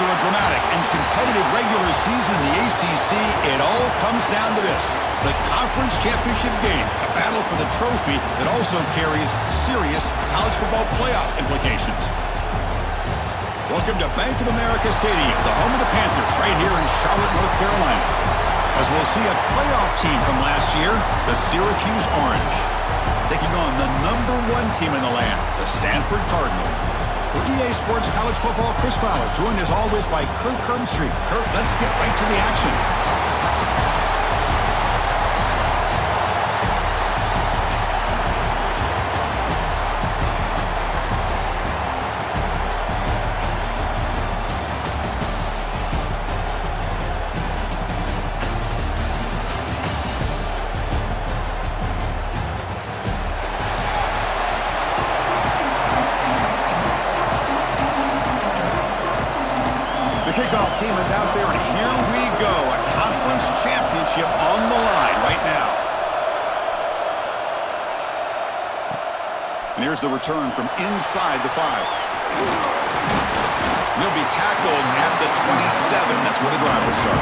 After a dramatic and competitive regular season in the ACC, it all comes down to this: the conference championship game, a battle for the trophy that also carries serious college football playoff implications. Welcome to Bank of America Stadium, the home of the Panthers, right here in Charlotte, North Carolina, as we'll see a playoff team from last year, the Syracuse Orange, taking on the #1 team in the land, the Stanford Cardinal. For EA Sports College Football, Chris Fowler, joined as always by Kirk Herbstreit. Kirk, let's get right to the action. Kickoff team is out there, and here we go. A conference championship on the line right now. And here's the return from inside the 5. He'll be tackled at the 27. That's where the drive will start.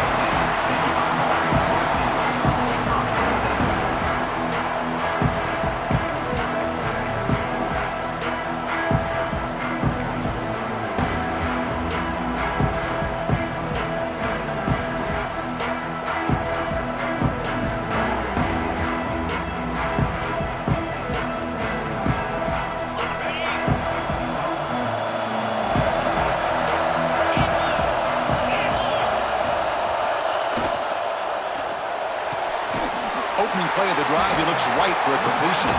Opening play of the drive, he looks right for a completion.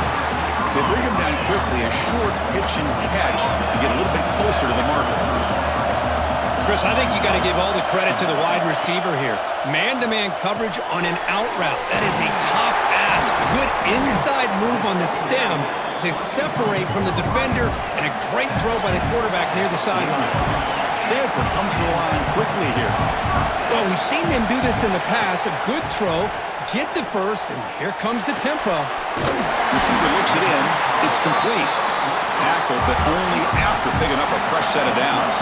They bring him down quickly, a short pitch and catch to get a little bit closer to the marker. Chris, I think you got to give all the credit to the wide receiver here. Man-to-man coverage on an out route. That is a tough ask. Good inside move on the stem to separate from the defender, and a great throw by the quarterback near the sideline. Stanford comes to the line quickly here. Well, we've seen them do this in the past. A good throw, get the first, and here comes the tempo. Receiver looks it in. It's complete. Tackled, but only after picking up a fresh set of downs.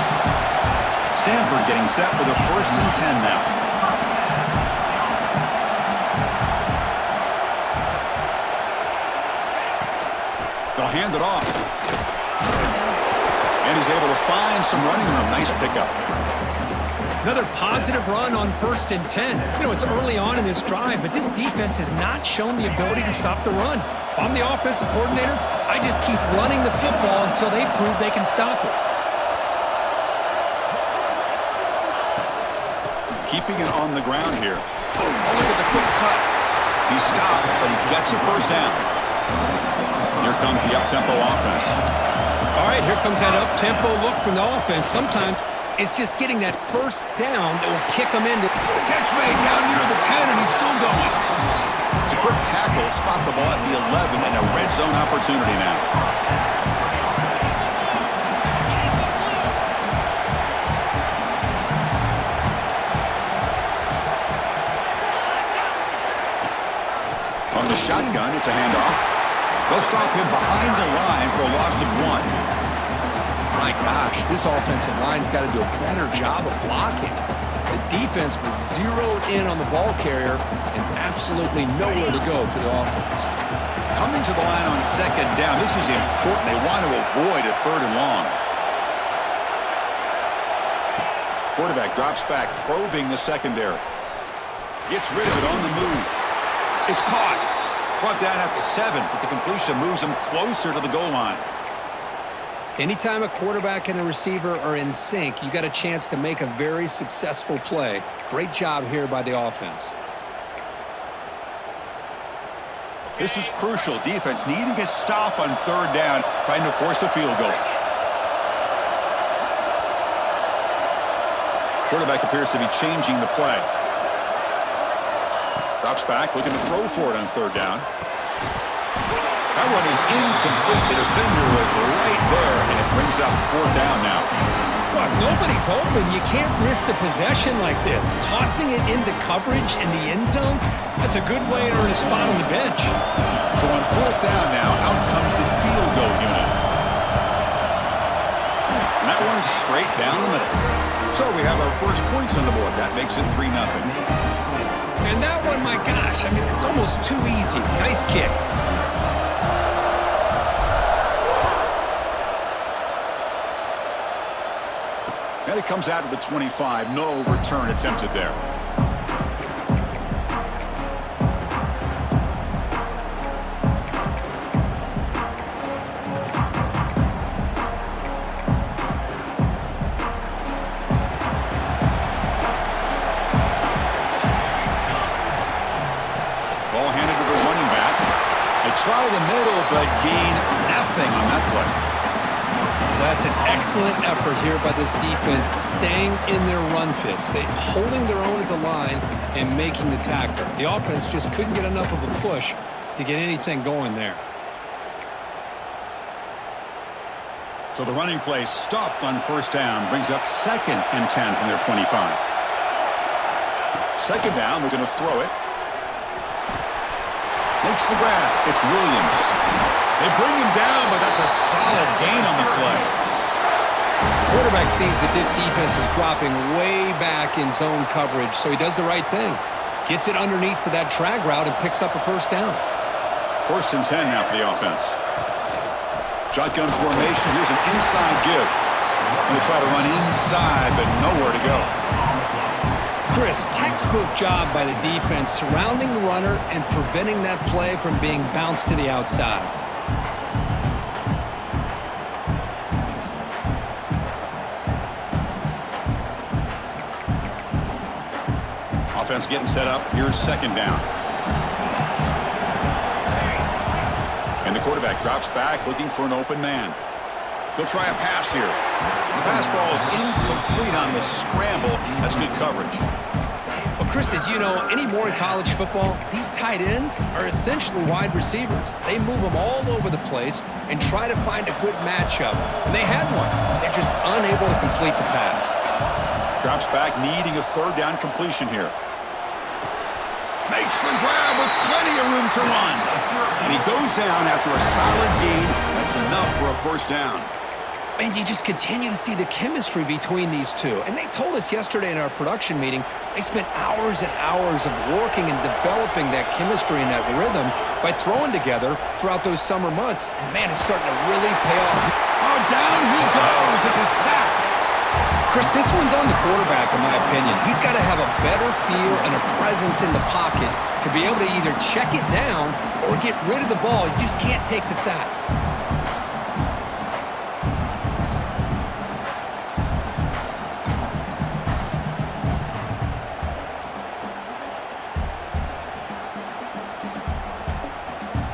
Stanford getting set with a 1st and 10 now. They'll hand it off. And he's able to find some running room. Nice pickup. Another positive run on 1st and 10. You know, it's early on in this drive, but this defense has not shown the ability to stop the run. If I'm the offensive coordinator, I just keep running the football until they prove they can stop it. Keeping it on the ground here. Oh, look at the quick cut. He stopped, but he gets a 1st down. Here comes the up-tempo offense. All right, here comes that up-tempo look from the offense. Sometimes it's just getting that 1st down that will kick them into. Catch made down near the 10, and he's still going. It's a quick tackle, spot the ball at the 11, and a red zone opportunity now. On the shotgun, it's a handoff. They'll stop him behind the line for a loss of 1. My gosh, this offensive line's got to do a better job of blocking. The defense was zeroed in on the ball carrier and absolutely nowhere to go for the offense. Coming to the line on 2nd down, this is important. They want to avoid a 3rd and long. Quarterback drops back, probing the secondary. Gets rid of it on the move. It's caught. Brought down at the 7, but the completion moves him closer to the goal line. Anytime a quarterback and a receiver are in sync, you got a chance to make a very successful play. Great job here by the offense. This is crucial. Defense needing a stop on 3rd down, trying to force a field goal. Quarterback appears to be changing the play. Drops back, looking to throw for it on 3rd down. That one is incomplete. The defender was right there, and it brings up 4th down now. Well, if nobody's open, you can't risk the possession like this. Tossing it into coverage in the end zone, that's a good way to earn a spot on the bench. So on 4th down now, out comes the field goal unit. And that one's straight down the middle. So we have our first points on the board. That makes it 3-0. And that one, my gosh, I mean, it's almost too easy. Nice kick. And it comes out of the 25. No return attempted there. Ball handed to the running back. They try the middle, but gain nothing on that play. That's an excellent effort here by this defense, staying in their run fits. They holding their own at the line and making the tackle. The offense just couldn't get enough of a push to get anything going there. So the running play stopped on first down, brings up 2nd and 10 from their 25. Second down, we're going to throw it. Makes the grab. It's Williams. They bring him down, but that's a solid gain on the play. Quarterback sees that this defense is dropping way back in zone coverage, so he does the right thing. Gets it underneath to that drag route and picks up a first down. 1st and 10 now for the offense. Shotgun formation. Here's an inside give. Going to try to run inside, but nowhere to go. Chris, textbook job by the defense surrounding the runner and preventing that play from being bounced to the outside. Offense getting set up. Here's 2nd down. And the quarterback drops back looking for an open man. He'll try a pass here. The pass ball is incomplete on the scramble. That's good coverage. Well, Chris, as you know, anymore in college football, these tight ends are essentially wide receivers. They move them all over the place and try to find a good matchup. And they had one. They're just unable to complete the pass. Drops back, needing a 3rd down completion here. Makes the grab with plenty of room to run. And he goes down after a solid gain. That's enough for a first down. And you just continue to see the chemistry between these two. And they told us yesterday in our production meeting, they spent hours and hours of working and developing that chemistry and that rhythm by throwing together throughout those summer months. And, man, it's starting to really pay off. Oh, down he goes. It's a sack. Chris, this one's on the quarterback, in my opinion. He's got to have a better feel and a presence in the pocket to be able to either check it down or get rid of the ball. You just can't take the sack.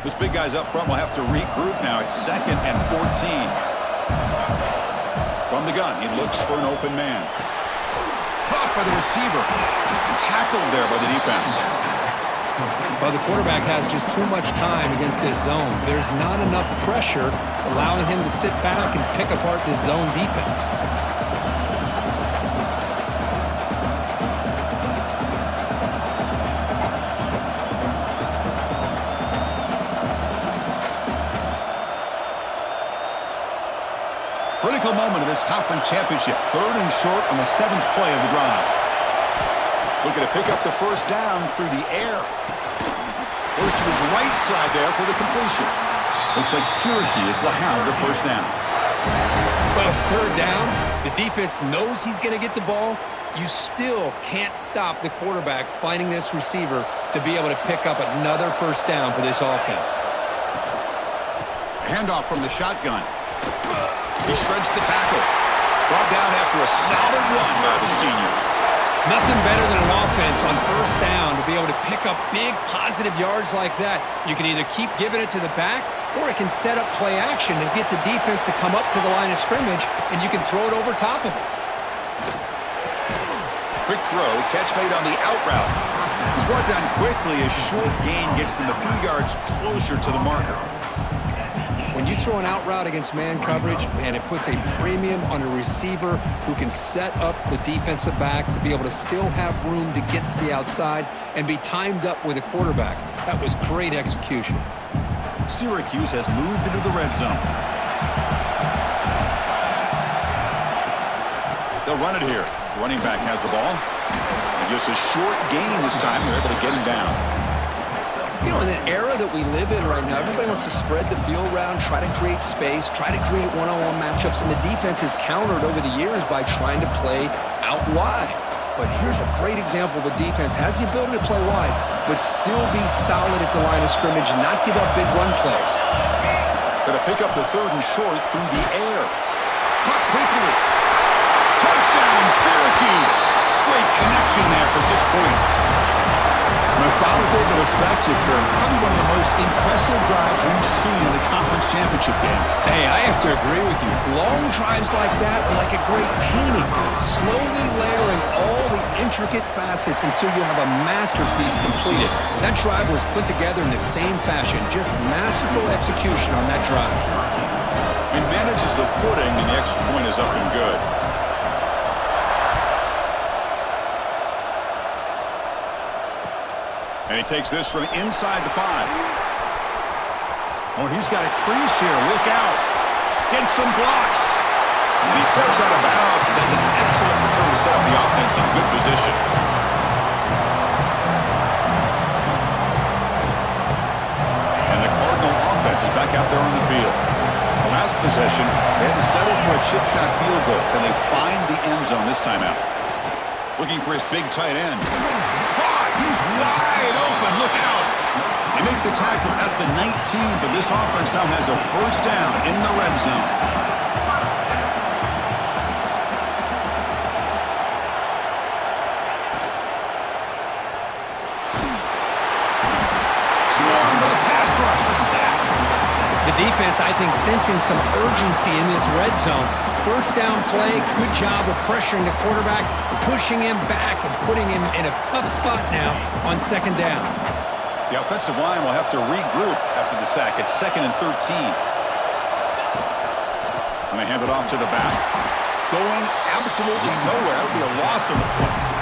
This big guy's up front will have to regroup now. It's 2nd and 14. From the gun, he looks for an open man. Caught by the receiver. Tackled there by the defense. Well, the quarterback has just too much time against this zone. There's not enough pressure. It's allowing him to sit back and pick apart this zone defense. Critical moment of this conference championship. 3rd and short on the 7th play of the drive. Looking to pick up the first down through the air. Goes to his right side there for the completion. Looks like Syracuse will have the first down. Well, it's 3rd down. The defense knows he's going to get the ball. You still can't stop the quarterback finding this receiver to be able to pick up another first down for this offense. Handoff from the shotgun. He shreds the tackle. Brought down after a solid run by the senior. Nothing better than an offense on first down to be able to pick up big positive yards like that. You can either keep giving it to the back, or it can set up play action and get the defense to come up to the line of scrimmage, and you can throw it over top of it. Quick throw, catch made on the out route. He's brought down quickly. A short gain gets them a few yards closer to the marker. When you throw an out route against man coverage, man, it puts a premium on a receiver who can set up the defensive back to be able to still have room to get to the outside and be timed up with a quarterback. That was great execution. Syracuse has moved into the red zone. They'll run it here. Running back has the ball. And just a short gain this time. They're able to get him down. You know, in the era that we live in right now, everybody wants to spread the field around, try to create space, try to create one-on-one matchups, and the defense has countered over the years by trying to play out wide. But here's a great example. The defense has the ability to play wide, but still be solid at the line of scrimmage and not give up big run plays. Going to pick up the 3rd and short through the air. Caught quickly. Touchdown, Syracuse. Great connection there for 6 points. Methodical but effective for probably one of the most impressive drives we've seen in the conference championship game. Hey, I have to agree with you. Long drives like that are like a great painting, slowly layering all the intricate facets until you have a masterpiece completed. That drive was put together in the same fashion, just masterful execution on that drive. He manages the footing, and the extra point is up and good. And he takes this from inside the 5. Oh, he's got a crease here. Look out. Gets some blocks. And he steps out of bounds, but that's an excellent return to set up the offense in good position. And the Cardinal offense is back out there on the field. The last possession, they had to settle for a chip shot field goal. Can they find the end zone this time out? Looking for his big tight end. He's wide open. Look out. They make the tackle at the 19, but this offense now has a 1st down in the red zone. Swarm to the pass rush. A sack. The defense, I think, sensing some urgency in this red zone. 1st down play, good job of pressuring the quarterback, pushing him back and putting him in a tough spot now on 2nd down. The offensive line will have to regroup after the sack. It's 2nd and 13. And they hand it off to the back. Going absolutely nowhere. That would be a loss of the play.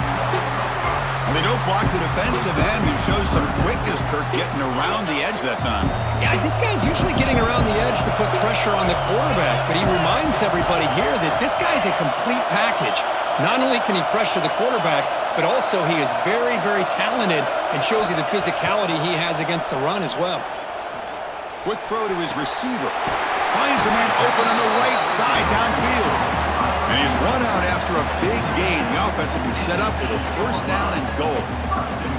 And they don't block the defensive end, who shows some quickness, Kirk, getting around the edge that time. Yeah, this guy's usually getting around the edge to put pressure on the quarterback, but he reminds everybody here that this guy's a complete package. Not only can he pressure the quarterback, but also he is very, very talented and shows you the physicality he has against the run as well. Quick throw to his receiver. Finds a man open on the right side downfield. And he's run out after a big gain. The offense will be set up with a 1st down and goal.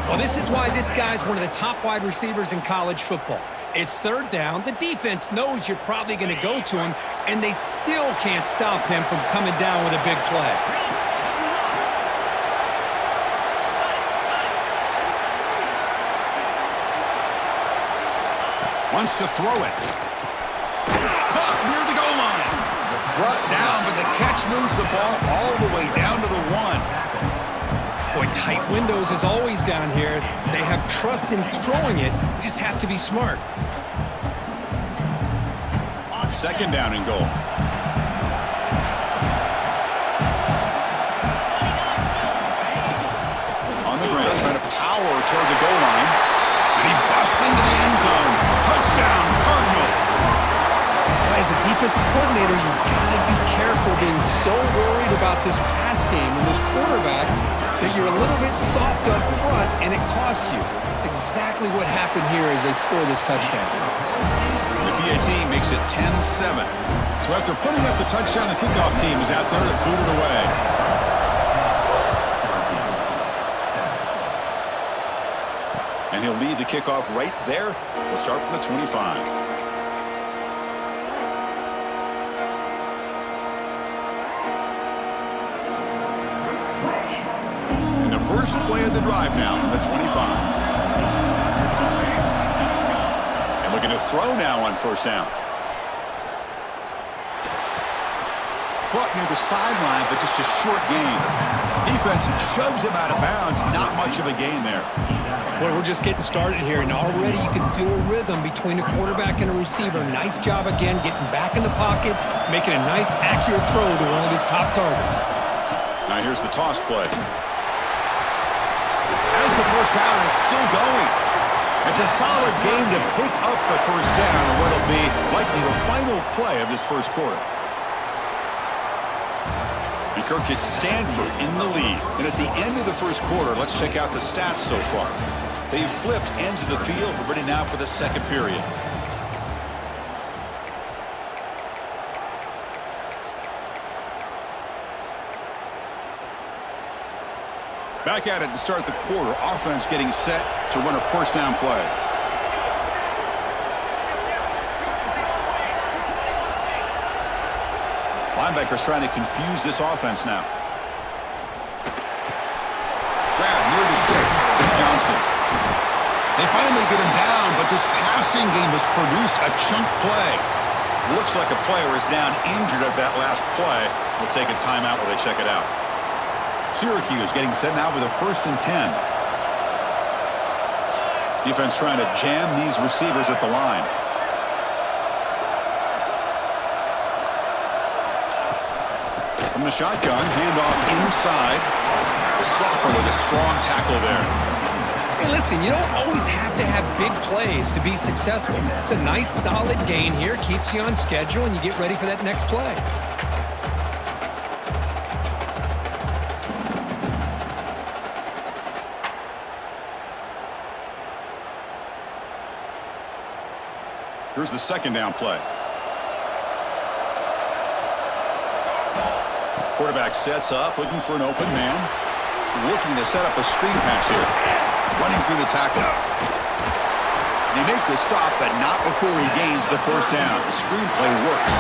Well, this is why this guy's one of the top wide receivers in college football. It's 3rd down. The defense knows you're probably going to go to him, and they still can't stop him from coming down with a big play. Wants to throw it. Caught near the goal line. Brought down, but the catch moves the ball all the way down to the 1. Boy, tight windows is always down here. They have trust in throwing it. You just have to be smart. 2nd down and goal. On the ground, trying to power toward the goal line. And he busts into the end zone. Touchdown, Cardinal. As a defensive coordinator, you've got to be careful being so worried about this pass game and this quarterback that you're a little bit soft up front and it costs you. It's exactly what happened here as they score this touchdown. The PAT makes it 10-7. So after putting up the touchdown, the kickoff team is out there to boot it away. And he'll lead the kickoff right there. They'll start from the 25. First play of the drive now from the 25. And looking to throw now on 1st down. Caught near the sideline, but just a short gain. Defense shoves him out of bounds. Not much of a gain there. Well, we're just getting started here, and already you can feel a rhythm between a quarterback and a receiver. Nice job again, getting back in the pocket, making a nice, accurate throw to one of his top targets. Now here's the toss play. As the 1st down is still going. It's a solid game to pick up the 1st down in what will be likely the final play of this 1st quarter. He Kirk, it's Stanford in the lead. And at the end of the first quarter, let's check out the stats so far. They've flipped ends of the field. We're ready now for the second period. Back at it to start the quarter. Offense getting set to run a first down play. Linebackers trying to confuse this offense now. Grab near the sticks. It's Johnson. They finally get him down, but this passing game has produced a chunk play. Looks like a player is down injured at that last play. We'll take a timeout while they check it out. Syracuse getting set now with a 1st and 10. Defense trying to jam these receivers at the line. From the shotgun, handoff inside. Sopper with a strong tackle there. Hey, listen, you don't always have to have big plays to be successful. It's a nice, solid gain here. Keeps you on schedule, and you get ready for that next play. Here's the second down play. Quarterback sets up, looking for an open man. Looking to set up a screen pass here. Running through the tackle. They make the stop, but not before he gains the first down. The screenplay works.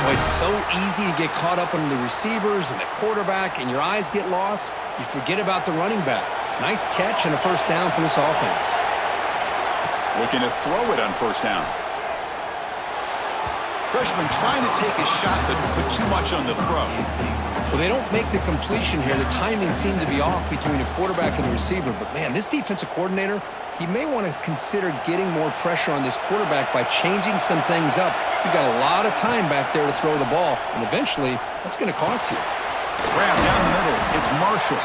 Well, it's so easy to get caught up on the receivers and the quarterback, and your eyes get lost. You forget about the running back. Nice catch and a first down for this offense. Looking to throw it on first down. Freshman trying to take a shot, but put too much on the throw. Well, they don't make the completion here. The timing seemed to be off between the quarterback and the receiver. But, man, this defensive coordinator, he may want to consider getting more pressure on this quarterback by changing some things up. You got a lot of time back there to throw the ball, and eventually that's going to cost you. Grab down the middle. It's Marshall.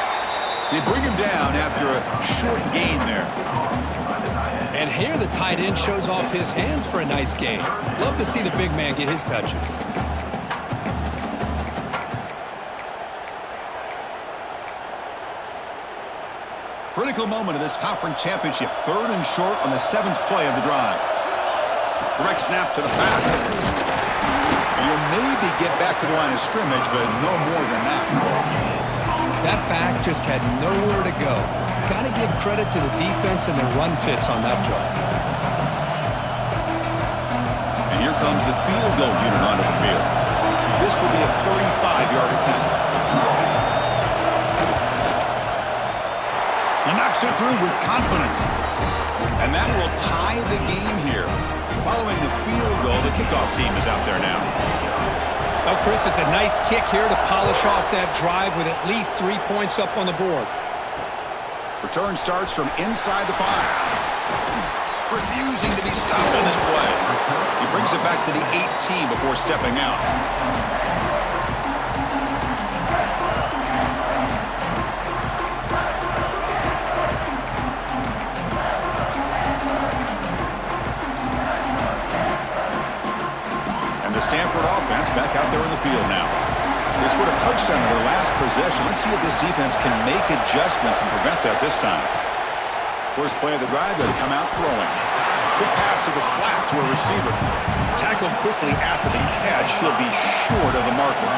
They bring him down after a short gain there. And here the tight end shows off his hands for a nice gain. Love to see the big man get his touches. Critical moment of this conference championship. 3rd and short on the 7th play of the drive. Direct snap to the back. And you'll maybe get back to the line of scrimmage, but no more than that. That back just had nowhere to go. Got to give credit to the defense and their run fits on that play. And here comes the field goal unit onto the field. This will be a 35-yard attempt. He knocks it through with confidence. And that will tie the game here. Following the field goal, the kickoff team is out there now. Well, Chris, it's a nice kick here to polish off that drive with at least 3 points up on the board. Return starts from inside the 5. Refusing to be stopped on this play. He brings it back to the 18 before stepping out. And the Stanford offense back out there in the field now. They scored a touchdown in their last possession. Let's see if this defense can make adjustments and prevent that this time. First play of the drive, they'll come out throwing. Quick pass to the flat to a receiver. Tackled quickly after the catch. He'll be short of the marker.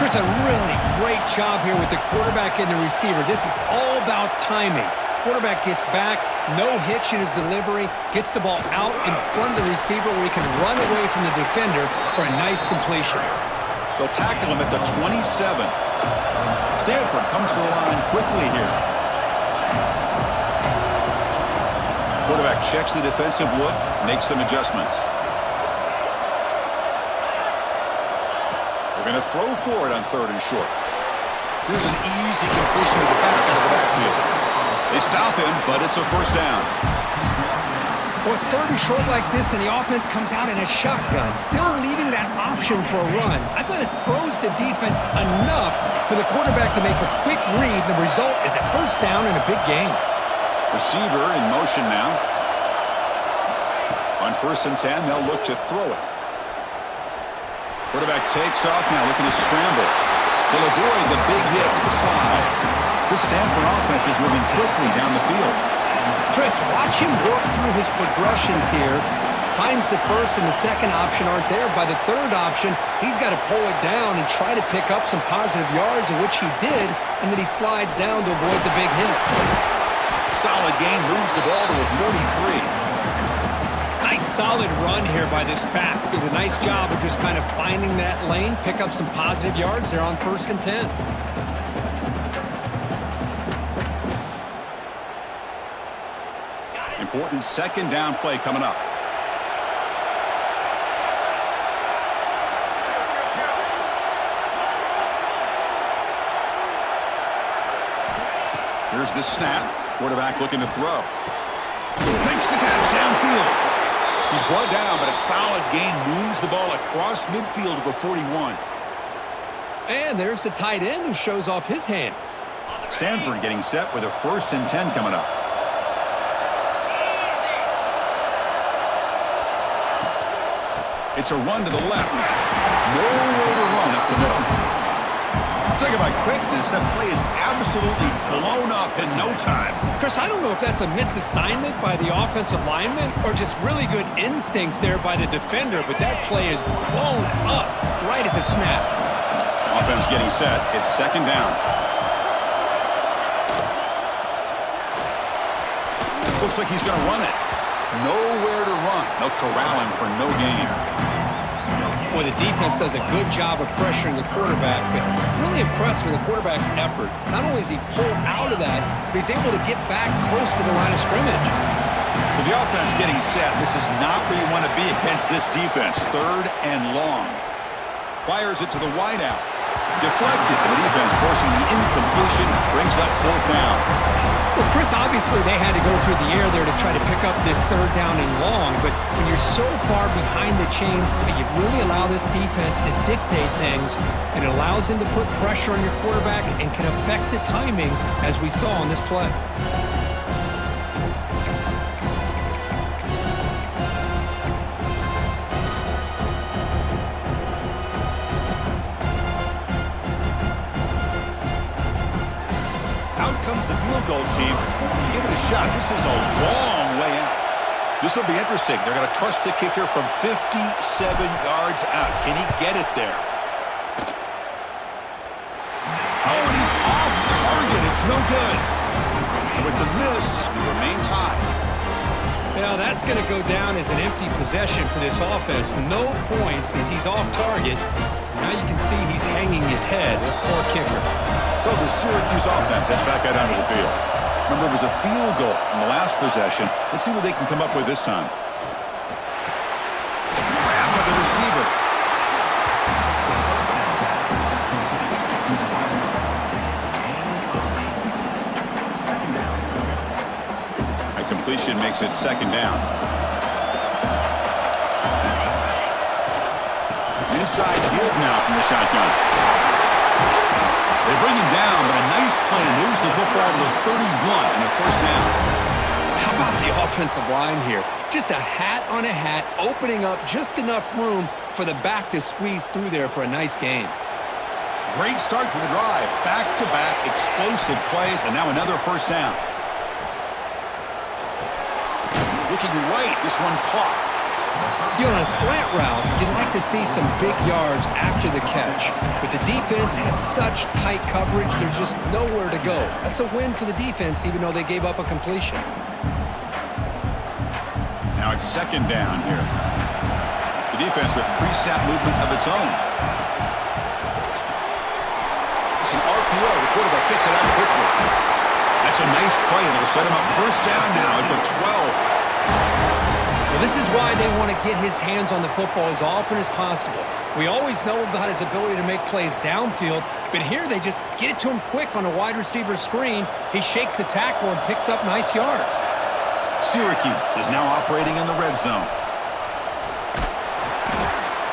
Chris, a really great job here with the quarterback and the receiver. This is all about timing. Quarterback gets back, no hitch in his delivery, gets the ball out in front of the receiver where he can run away from the defender for a nice completion. They'll tackle him at the 27. Stanford comes to the line quickly here. Quarterback checks the defensive look, makes some adjustments. They're going to throw for it on 3rd and short. Here's an easy completion to the back out of the backfield. They stop him, but it's a first down. Well, it's 3rd and short like this, and the offense comes out in a shotgun, still leaving that option for a run. I thought it throws the defense enough for the quarterback to make a quick read. The result is a first down and a big gain. Receiver in motion now. On 1st and 10, they'll look to throw it. Quarterback takes off now, looking to scramble. They'll avoid the big hit with the slide. This Stanford offense is moving quickly down the field. Chris, watch him work through his progressions here. Finds the first and the second option aren't there. By the third option, he's got to pull it down and try to pick up some positive yards, of which he did, and then he slides down to avoid the big hit. Solid gain, moves the ball to a 43. Nice solid run here by this back. Did a nice job of just kind of finding that lane, pick up some positive yards there on 1st and 10. Important second down play coming up. Here's the snap. Quarterback looking to throw. Makes the catch downfield. He's brought down, but a solid gain moves the ball across midfield to the 41. And there's the tight end who shows off his hands. Stanford getting set with a 1st and 10 coming up. It's a run to the left. No way to run up the middle. Talk about quickness. That play is absolutely blown up in no time. Chris, I don't know if that's a misassignment by the offensive lineman or just really good instincts there by the defender, but that play is blown up right at the snap. Offense getting set. It's 2nd down. Looks like he's going to run it. Nowhere to run. They'll corral him for no gain. Boy, the defense does a good job of pressuring the quarterback, but really impressed with the quarterback's effort. Not only is he pulled out of that, but he's able to get back close to the line of scrimmage. So the offense getting set. This is not where you want to be against this defense. 3rd and long. Fires it to the wideout. Deflected. The defense forcing the incompletion. Brings up 4th down. Well, Chris, obviously they had to go through the air there to try to pick up this 3rd down and long, but when you're so far behind the chains, you really allow this defense to dictate things, and it allows them to put pressure on your quarterback and can affect the timing, as we saw on this play. Comes the field goal team to give it a shot. This is a long way out. This will be interesting. They're going to trust the kicker from 57 yards out. Can he get it there? Oh, and he's off target. It's no good. And with the miss, we remain tied. Now that's going to go down as an empty possession for this offense. No points as he's off target. Now you can see he's hanging his head. Poor kicker. So the Syracuse offense heads back out onto the field. Remember, it was a field goal in the last possession. Let's see what they can come up with this time. Grab by the receiver. A completion makes it 2nd down. Inside deal now from the shotgun. They bring him down, but a nice play moves the football to the 31 and a 1st down. How about the offensive line here? Just a hat on a hat, opening up just enough room for the back to squeeze through there for a nice gain. Great start to the drive. Back-to-back explosive plays, and now another 1st down. Looking right, this one caught. You know, on a slant route, you'd like to see some big yards after the catch. But the defense has such tight coverage, there's just nowhere to go. That's a win for the defense, even though they gave up a completion. Now it's 2nd down here. The defense with pre-snap movement of its own. It's an RPO. The quarterback gets it out quickly. That's a nice play. It'll set him up 1st down now at the 12. Well, this is why they want to get his hands on the football as often as possible. We always know about his ability to make plays downfield, but here they just get it to him quick on a wide receiver screen. He shakes the tackle and picks up nice yards. Syracuse is now operating in the red zone.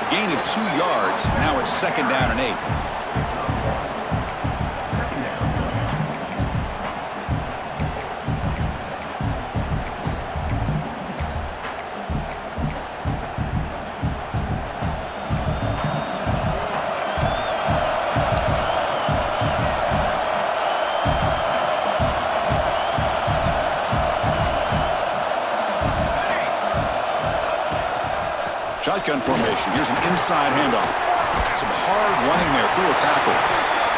A gain of 2 yards. Now it's 2nd down and 8. Shotgun formation. Here's an inside handoff. Some hard running there through a tackle.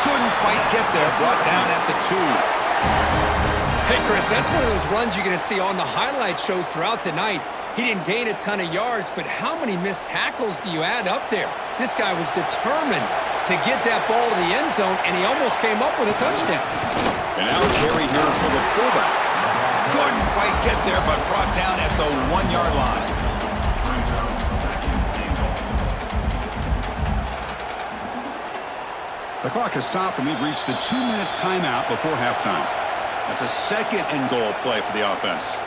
Couldn't quite get there. Brought down at the 2. Hey, Chris, that's one of those runs you're going to see on the highlight shows throughout the night. He didn't gain a ton of yards, but how many missed tackles do you add up there? This guy was determined to get that ball to the end zone, and he almost came up with a touchdown. And now carry here for the fullback. Couldn't quite get there, but brought down at the 1-yard line. The clock has stopped, and we've reached the 2-minute timeout before halftime. That's a 2nd and goal play for the offense.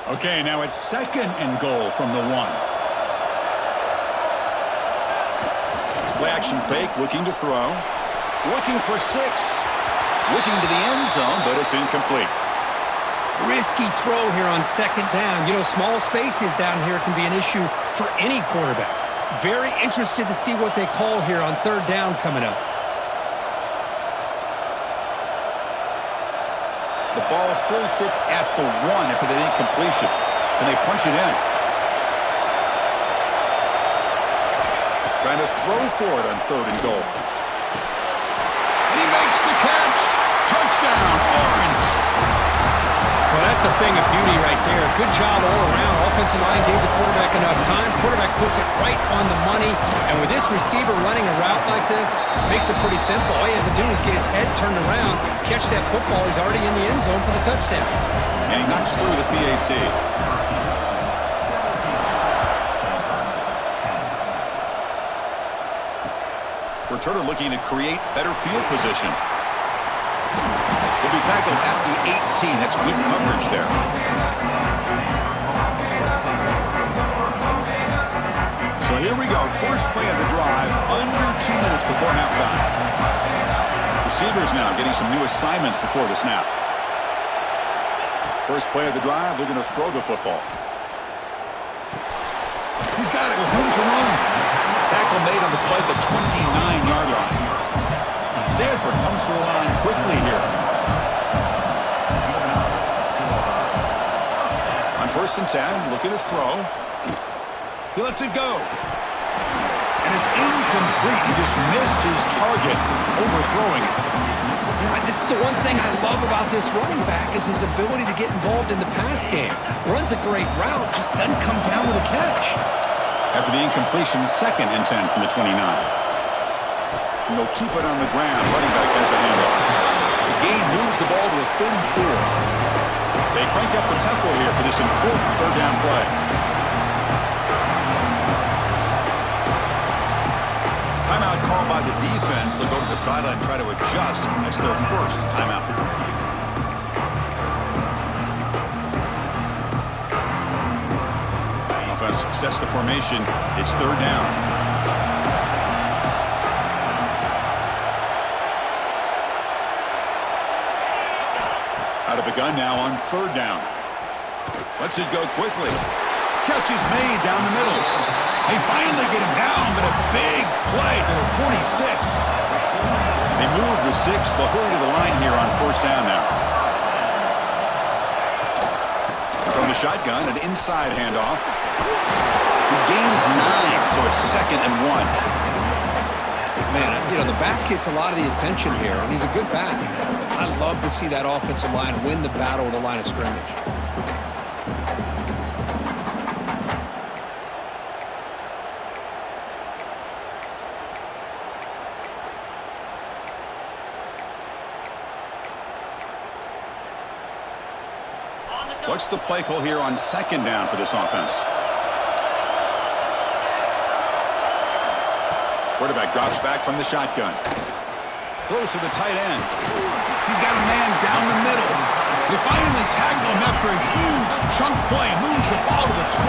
Okay, now it's 2nd and goal from the 1. Play action fake, looking to throw. Looking for 6. Looking to the end zone, but it's incomplete. Risky throw here on 2nd down. You know, small spaces down here can be an issue for any quarterback. Very interested to see what they call here on 3rd down coming up. The ball still sits at the 1 after the incompletion. And they punch it in. Trying to throw for it on 3rd and goal. And he makes the catch. Touchdown, Orange. Well, that's a thing of beauty right there. Good job all around. Offensive line gave the quarterback enough time. Quarterback puts it right on the money. And with this receiver running a route like this, makes it pretty simple. All you have to do is get his head turned around, catch that football. He's already in the end zone for the touchdown. And he knocks through the PAT. Returner looking to create better field position. Will be tackled at the 18. That's good coverage there. So here we go. First play of the drive. Under 2 minutes before halftime. Receivers now getting some new assignments before the snap. First play of the drive. They're going to throw the football. He's got it with room to run. Tackle made on the play at the 29-yard line. Stanford comes to the line quickly here. On 1st and 10, looking to throw. He lets it go. And it's incomplete. He just missed his target, overthrowing it. You know, this is the one thing I love about this running back is his ability to get involved in the pass game. Runs a great route, just doesn't come down with a catch. After the incompletion, 2nd and 10 from the 29. And they'll keep it on the ground. Running back has the handoff. The gain moves the ball to the 34. They crank up the tempo here for this important 3rd down play. Timeout called by the defense. They'll go to the sideline and try to adjust. That's their first timeout. Offense sets the formation. It's 3rd down. Out of the gun now on 3rd down. Lets it go quickly. Catch is made down the middle. They finally get him down, but a big play to the 46. They move the 6. They'll hurry to the line here on 1st down now. From the shotgun, an inside handoff. He gains 9, so it's 2nd and 1. Man, you know, the back gets a lot of the attention here, and he's a good back. I love to see that offensive line win the battle with the line of scrimmage. What's the play call here on 2nd down for this offense? Quarterback drops back from the shotgun. Throws to the tight end. He's got a man down the middle. They finally tackle him after a huge chunk play. Moves the ball to the 12.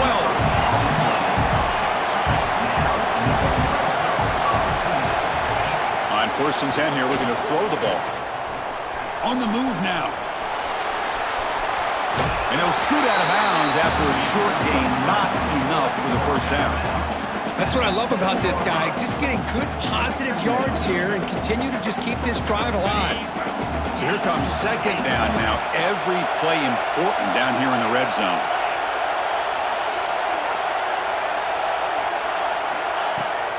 On 1st and 10 here, looking to throw the ball. On the move now. And he'll scoot out of bounds after a short gain. Not enough for the 1st down. That's what I love about this guy. Just getting good, positive yards here and continue to just keep this drive alive. So here comes second down now. Every play important down here in the red zone.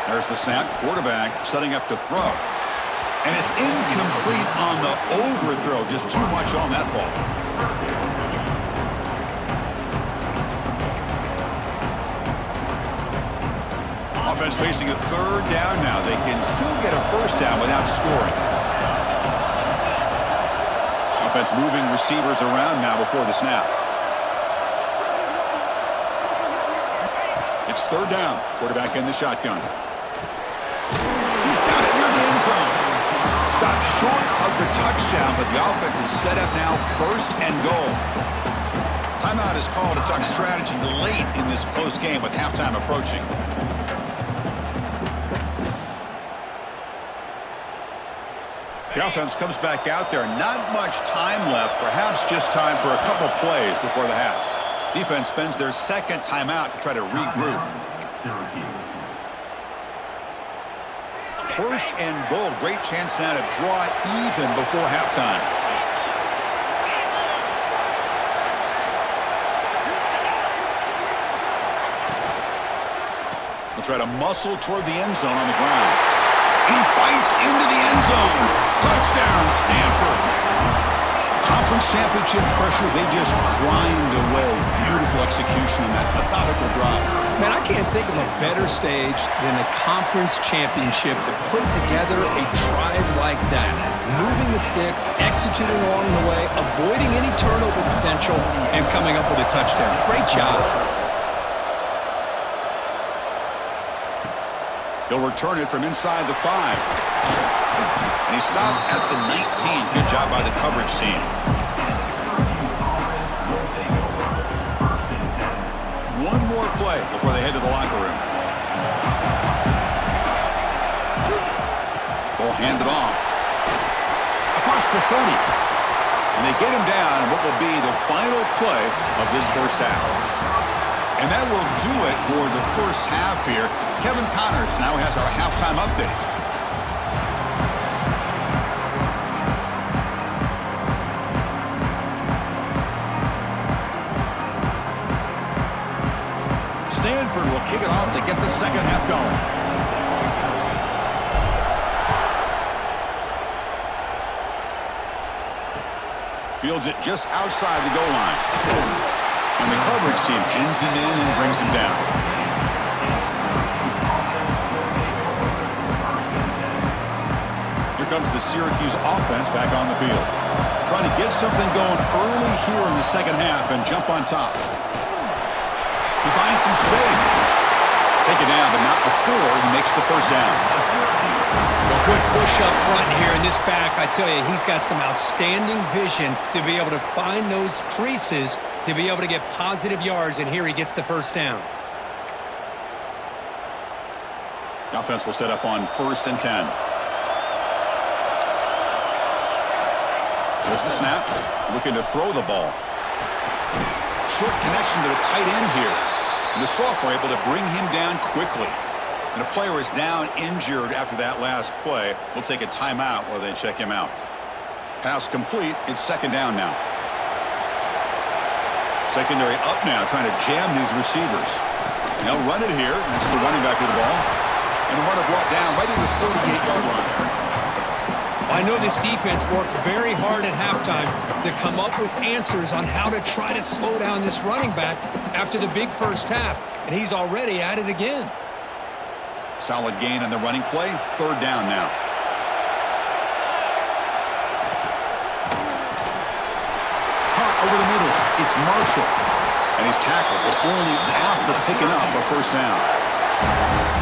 There's the snap. Quarterback setting up to throw. And it's incomplete on the overthrow. Just too much on that ball. Offense facing a third down now. They can still get a first down without scoring. Offense moving receivers around now before the snap. It's third down. Quarterback in the shotgun. He's got it near the end zone. Stopped short of the touchdown, but the offense is set up now first and goal. Timeout is called to talk strategy late in this close game with halftime approaching. The offense comes back out there. Not much time left. Perhaps just time for a couple plays before the half. Defense spends their second timeout to try to regroup. First and goal. Great chance now to draw even before halftime. They'll try to muscle toward the end zone on the ground. And he fights into the end zone. Touchdown, Stanford. Conference championship pressure, they just grind away. Beautiful execution in that methodical drive. Man, I can't think of a better stage than the conference championship to put together a drive like that. Moving the sticks, executing along the way, avoiding any turnover potential, and coming up with a touchdown. Great job. He'll return it from inside the 5. And he stopped at the 19. Good job by the coverage team. One more play before they head to the locker room. Ball handed off. Across the 30. And they get him down in what will be the final play of this first half. And that will do it for the first half here. Kevin Connors now has our halftime update. Stanford will kick it off to get the second half going. Fields it just outside the goal line. And the coverage team pins him in and brings him down. Here comes the Syracuse offense back on the field. Trying to get something going early here in the second half and jump on top. He finds some space. Take it down, but not before he makes the first down. Well, good push up front here in this back. I tell you, he's got some outstanding vision to be able to find those creases, to be able to get positive yards, and here he gets the first down. The offense will set up on 1st and 10. There's the snap. Looking to throw the ball. Short connection to the tight end here. And the sophomore able to bring him down quickly. And a player is down injured after that last play. We'll take a timeout while they check him out. Pass complete. It's second down now. Secondary up now, trying to jam these receivers. They'll run it here. That's the running back with the ball. And the runner brought down right at the 38-yard line. I know this defense worked very hard at halftime to come up with answers on how to try to slow down this running back after the big first half, and he's already at it again. Solid gain on the running play. Third down now. Caught over the middle. It's Marshall. And he's tackled, but only after picking up a first down.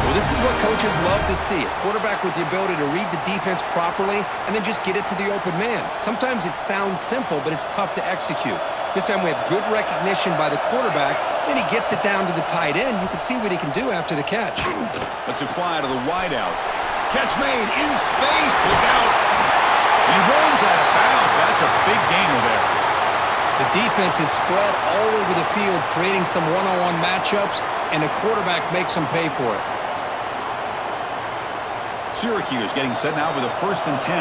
Well, this is what coaches love to see. A quarterback with the ability to read the defense properly and then just get it to the open man. Sometimes it sounds simple, but it's tough to execute. This time we have good recognition by the quarterback. Then he gets it down to the tight end. You can see what he can do after the catch. Lets it fly to the wideout. Catch made in space. Look out. He runs out of bounds. That's a big gainer there. The defense is spread all over the field, creating some one-on-one matchups, and the quarterback makes them pay for it. Syracuse getting set now with a 1st and 10.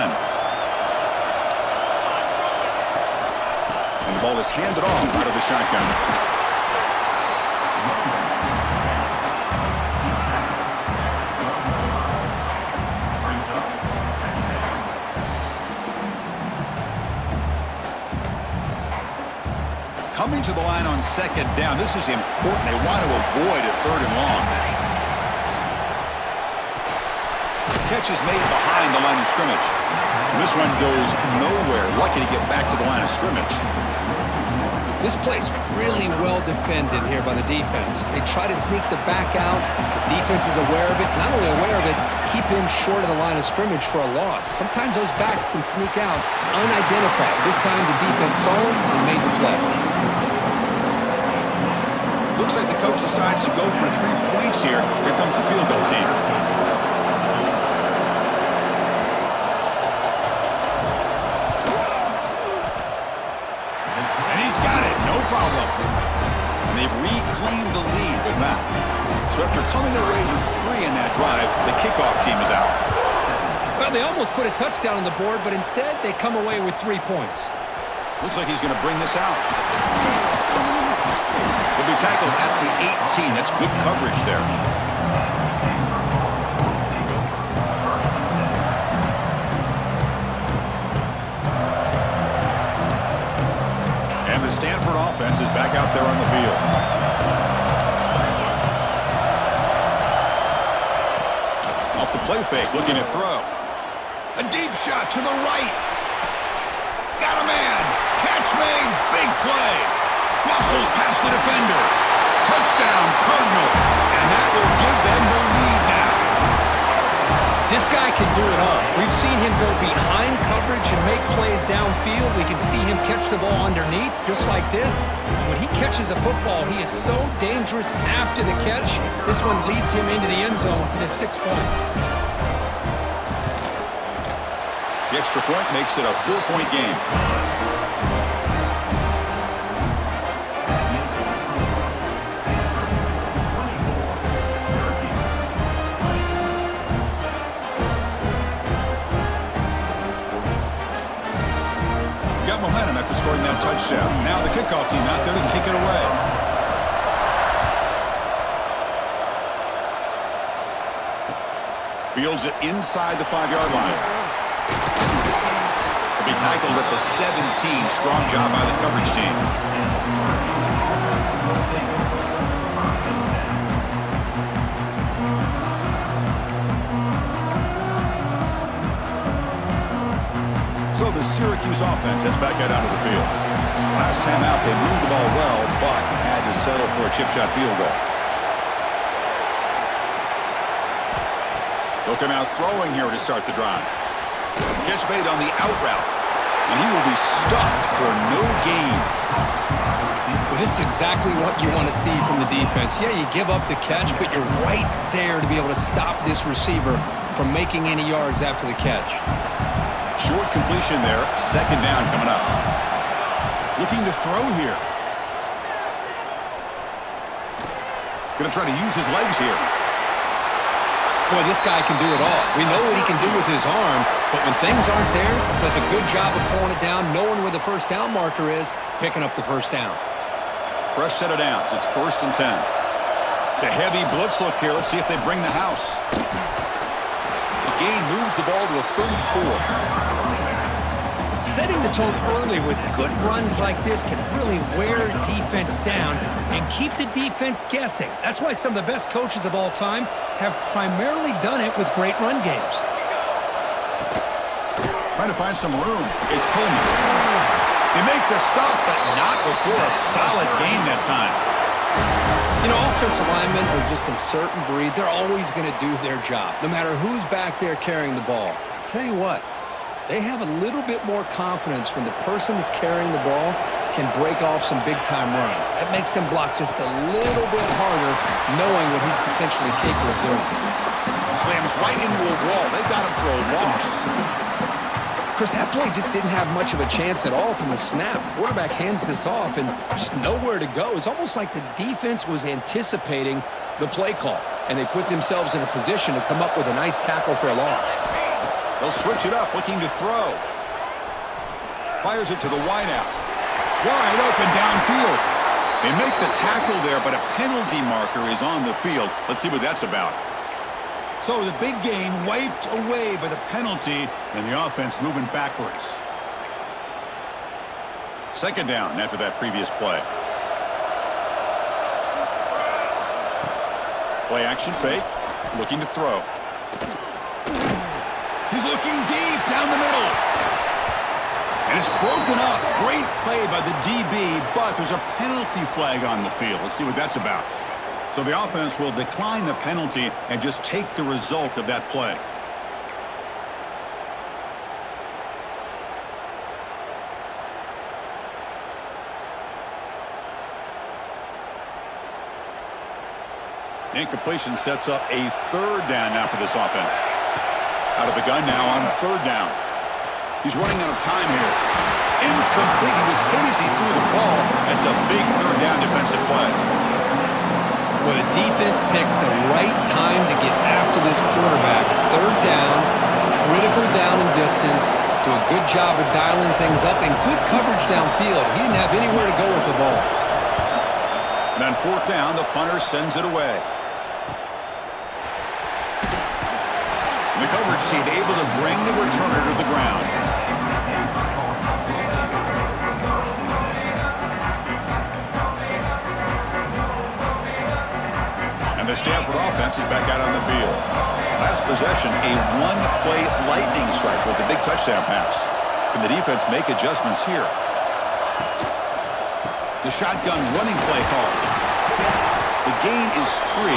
And the ball is handed off out of the shotgun. Coming to the line on 2nd down. This is important. They want to avoid a 3rd and long. Catch is made behind the line of scrimmage. This one goes nowhere. Lucky to get back to the line of scrimmage. This play's really well defended here by the defense. They try to sneak the back out. The defense is aware of it. Not only aware of it, keep him short of the line of scrimmage for a loss. Sometimes those backs can sneak out unidentified. This time the defense saw him and made the play. Looks like the coach decides to go for 3 points here. Here comes the field goal team. And he's got it, no problem. And they've reclaimed the lead with that. So after coming away with 3 in that drive, the kickoff team is out. Well, they almost put a touchdown on the board, but instead they come away with 3 points. Looks like he's going to bring this out. He'll be tackled at the 18. That's good coverage there. And the Stanford offense is back out there on the field. Off the play fake, looking to throw. A deep shot to the right. Got a man. Catch made. Big play. Muscles past the defender. Touchdown, Cardinal. And that will give them the lead now. This guy can do it all. We've seen him go behind coverage and make plays downfield. We can see him catch the ball underneath, just like this. And when he catches a football, he is so dangerous after the catch. This one leads him into the end zone for the 6 points. The extra point makes it a 4-point game. Got momentum after scoring that touchdown. Now the kickoff team out there to kick it away. Fields it inside the 5-yard line. He'll be tackled at the 17. Strong job by the coverage team. So the Syracuse offense has back out onto the field. Last time out, they moved the ball well, but had to settle for a chip shot field goal. Looking out throwing here to start the drive. Catch made on the out route, and he will be stuffed for no gain. Well, this is exactly what you want to see from the defense. Yeah, you give up the catch, but you're right there to be able to stop this receiver from making any yards after the catch. Short completion there. 2nd down coming up. Looking to throw here. Going to try to use his legs here. Boy, this guy can do it all. We know what he can do with his arm, but when things aren't there, does a good job of pulling it down, knowing where the 1st down marker is, picking up the 1st down. Fresh set of downs. It's 1st and 10. It's a heavy blitz look here. Let's see if they bring the house. The gain moves the ball to the 34. Setting the tone early with good runs like this can really wear defense down and keep the defense guessing. That's why some of the best coaches of all time have primarily done it with great run games. Trying to find some room. It's Coleman. They make the stop, but not before a solid gain that time. You know, offensive linemen are just a certain breed. They're always going to do their job, no matter who's back there carrying the ball. I'll tell you what. They have a little bit more confidence when the person that's carrying the ball can break off some big-time runs. That makes them block just a little bit harder, knowing what he's potentially capable of doing. Slams right into a wall. They've got him for a loss. Chris, that play just didn't have much of a chance at all from the snap. Quarterback hands this off and just nowhere to go. It's almost like the defense was anticipating the play call. and they put themselves in a position to come up with a nice tackle for a loss. They'll switch it up, looking to throw. Fires it to the wideout. Wide open downfield. They make the tackle there, but a penalty marker is on the field. Let's see what that's about. So the big gain wiped away by the penalty, and the offense moving backwards. Second down after that previous play. Play action fake, looking to throw. He's looking deep down the middle. And it's broken up. Great play by the DB, but there's a penalty flag on the field. Let's see what that's about. So the offense will decline the penalty and just take the result of that play. Incompletion sets up a third down now for this offense. Out of the gun now on third down. He's running out of time here. Incomplete. He was hit as he threw the ball. It's a big third down defensive play. Well, the defense picks the right time to get after this quarterback. Third down, critical down and distance. Do a good job of dialing things up and good coverage downfield. He didn't have anywhere to go with the ball. And on fourth down, the punter sends it away. And the coverage team able to bring the returner to the ground. And the Stanford offense is back out on the field. Last possession, a one-play lightning strike with a big touchdown pass. Can the defense make adjustments here? The shotgun running play call. The gain is 3.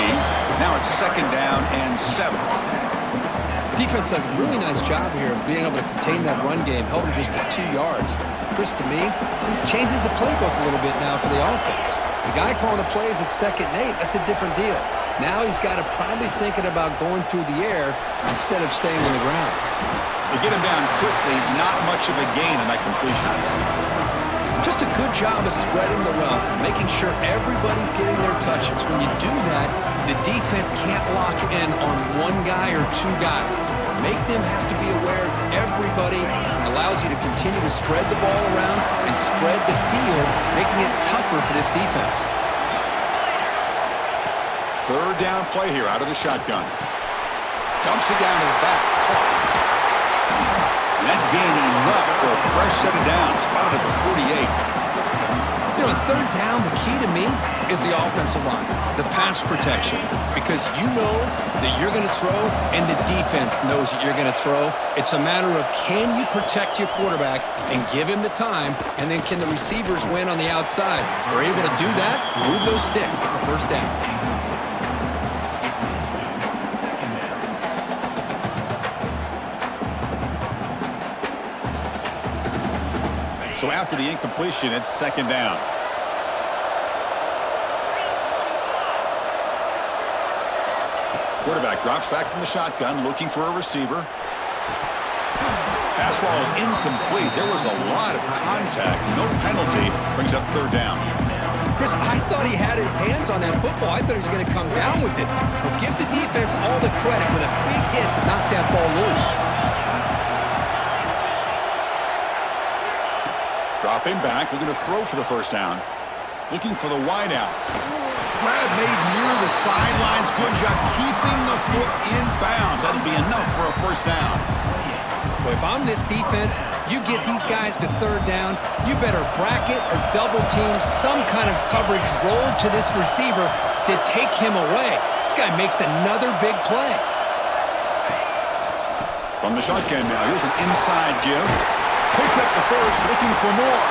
Now it's second down and 7. Defense does a really nice job here of being able to contain that run game, held him just to 2 yards. Chris, to me, this changes the playbook a little bit now for the offense. The guy calling the plays at 2nd and 8, that's a different deal. Now he's got to probably thinking about going through the air instead of staying on the ground. They get him down quickly, not much of a gain on that completion. Just a good job of spreading the wealth, making sure everybody's getting their touches. When you do that, the defense can't lock in on one guy or 2 guys. Make them have to be aware of everybody. It allows you to continue to spread the ball around and spread the field, making it tougher for this defense. Third down play here out of the shotgun. Dumps it down to the back. Caught. And that gain enough for a fresh set of downs. Spotted at the 48. You know, third down, the key to me is the offensive line, the pass protection, because you know that you're going to throw and the defense knows that you're going to throw. It's a matter of can you protect your quarterback and give him the time, and then can the receivers win on the outside? They're able to do that, move those sticks. It's a first down. So after the incompletion, it's second down. Quarterback drops back from the shotgun, looking for a receiver. Pass ball is incomplete. There was a lot of contact. No penalty. Brings up third down. Chris, I thought he had his hands on that football. I thought he was going to come down with it. But give the defense all the credit with a big hit to knock that ball loose. Dropping back, looking to throw for the first down. Looking for the wideout. Grab made near the sidelines. Good job keeping the foot in bounds. That'll be enough for a first down. Well, if I'm this defense, you get these guys to third down, you better bracket or double team some kind of coverage roll to this receiver to take him away. This guy makes another big play. From the shotgun now, here's an inside give. Picks up the first, looking for more.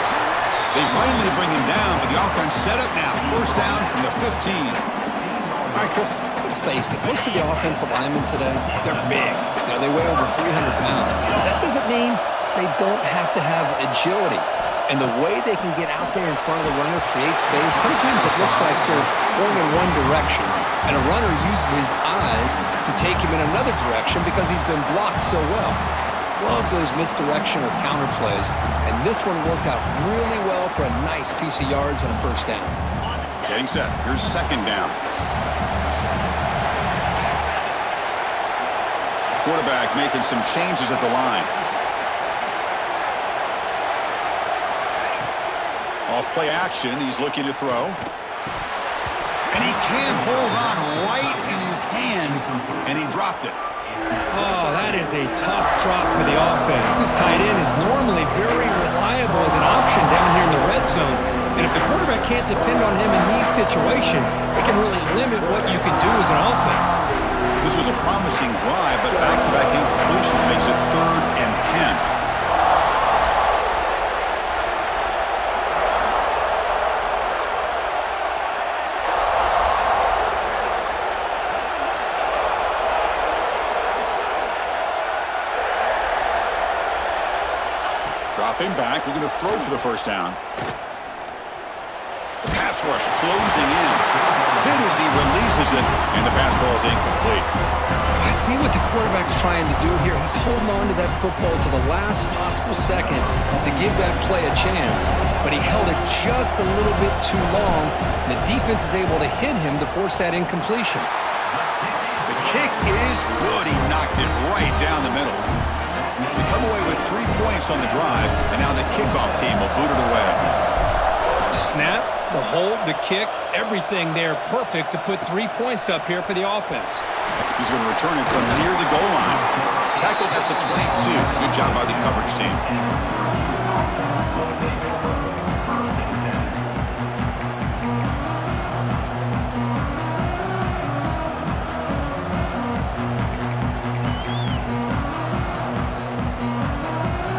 They finally bring him down, but the offense set up now. First down from the 15. All right, Chris, let's face it. Most of the offensive linemen today, they're big. You know, they weigh over 300 pounds. But that doesn't mean they don't have to have agility. And the way they can get out there in front of the runner, create space, sometimes it looks like they're going in one direction. And a runner uses his eyes to take him in another direction because he's been blocked so well. Love those misdirection or counter plays, and this one worked out really well for a nice piece of yards and a first down. Getting set. Here's second down. Quarterback making some changes at the line. Off play action, he's looking to throw. And he can't hold on right in his hands, and he dropped it. Oh, that is a tough drop for the offense. This tight end is normally very reliable as an option down here in the red zone. And if the quarterback can't depend on him in these situations, it can really limit what you can do as an offense. This was a promising drive, but back-to-back incompletions makes it 3rd and 10. Dropping back, looking to throw for the first down. The pass rush closing in. Hit as he releases it, and the pass ball is incomplete. I see what the quarterback's trying to do here. He's holding on to that football to the last possible second to give that play a chance, but he held it just a little bit too long. The defense is able to hit him to force that incompletion. The kick is good. He knocked it right down the middle. We come away with 3 points on the drive, and now the kickoff team will boot it away. Snap, the hold, the kick, everything there perfect to put 3 points up here for the offense. He's going to return it from near the goal line. Tackled at the 22. Good job by the coverage team.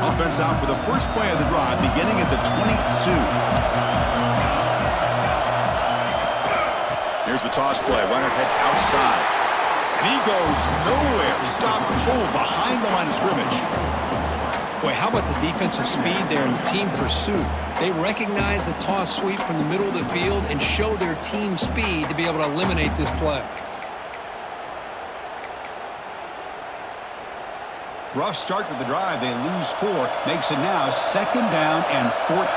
Offense out for the first play of the drive, beginning at the 22. Here's the toss play. Runner heads outside. And he goes nowhere. Stop cold behind the line of scrimmage. Boy, how about the defensive speed there in team pursuit? They recognize the toss sweep from the middle of the field and show their team speed to be able to eliminate this play. Rough start to the drive. They lose 4. Makes it now 2nd down and 14.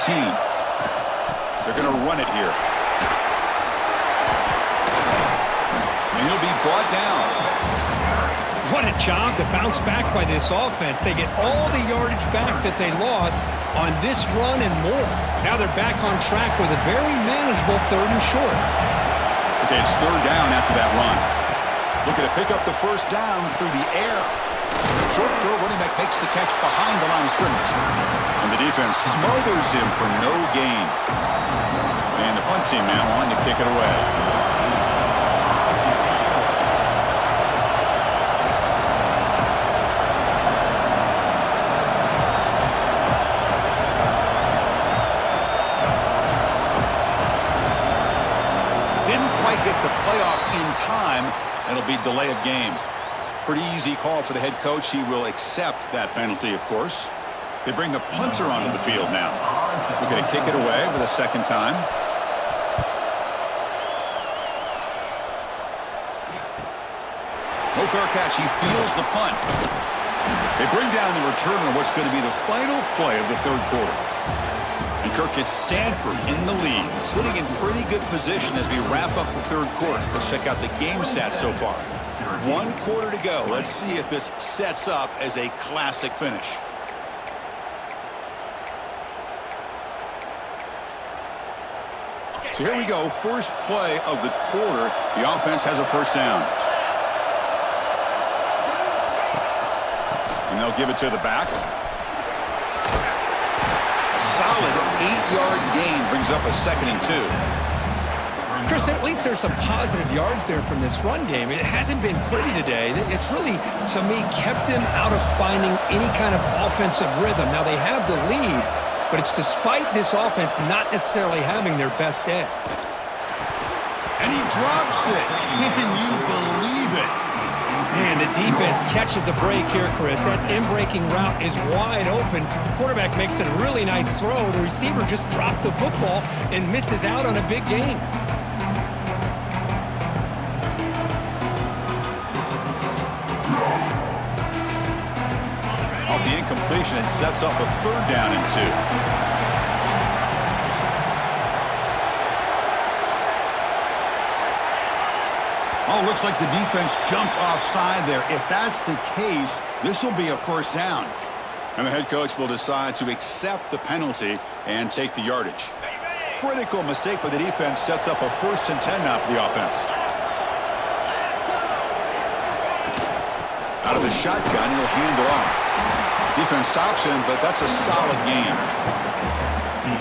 They're going to run it here. And he'll be brought down. What a job to bounce back by this offense. They get all the yardage back that they lost on this run and more. Now they're back on track with a very manageable 3rd and short. Okay, it's 3rd down after that run. Looking to pick up the first down through the air. Short throw, running back makes the catch behind the line of scrimmage. And the defense smothers him for no gain. And the punt team now on to kick it away. Didn't quite get the playoff in time. It'll be delay of game. Pretty easy call for the head coach. He will accept that penalty, of course. They bring the punter onto the field now. We're going to kick it away for the 2nd time. No fair catch. He feels the punt. They bring down the return on what's going to be the final play of the 3rd quarter. And Kirk gets Stanford in the lead, sitting in pretty good position as we wrap up the 3rd quarter. Let's check out the game stats so far. 1 quarter to go. Let's see if this sets up as a classic finish. So here we go. First play of the quarter. The offense has a first down. And they'll give it to the back. A solid 8-yard gain brings up a 2nd and 2. Chris, at least there's some positive yards there from this run game. It hasn't been pretty today. It's really, to me, kept them out of finding any kind of offensive rhythm. Now, they have the lead, but it's despite this offense not necessarily having their best day. And he drops it. Can you believe it? Man, the defense catches a break here, Chris. That in-breaking route is wide open. Quarterback makes a really nice throw. The receiver just dropped the football and misses out on a big gain. Off the incompletion, it sets up a 3rd down and 2. Oh, looks like the defense jumped offside there. If that's the case, this will be a first down. And the head coach will decide to accept the penalty and take the yardage. Critical mistake by the defense sets up a 1st and 10 now for the offense. Out of the shotgun, he'll hand it off. Defense stops him, but that's a solid game.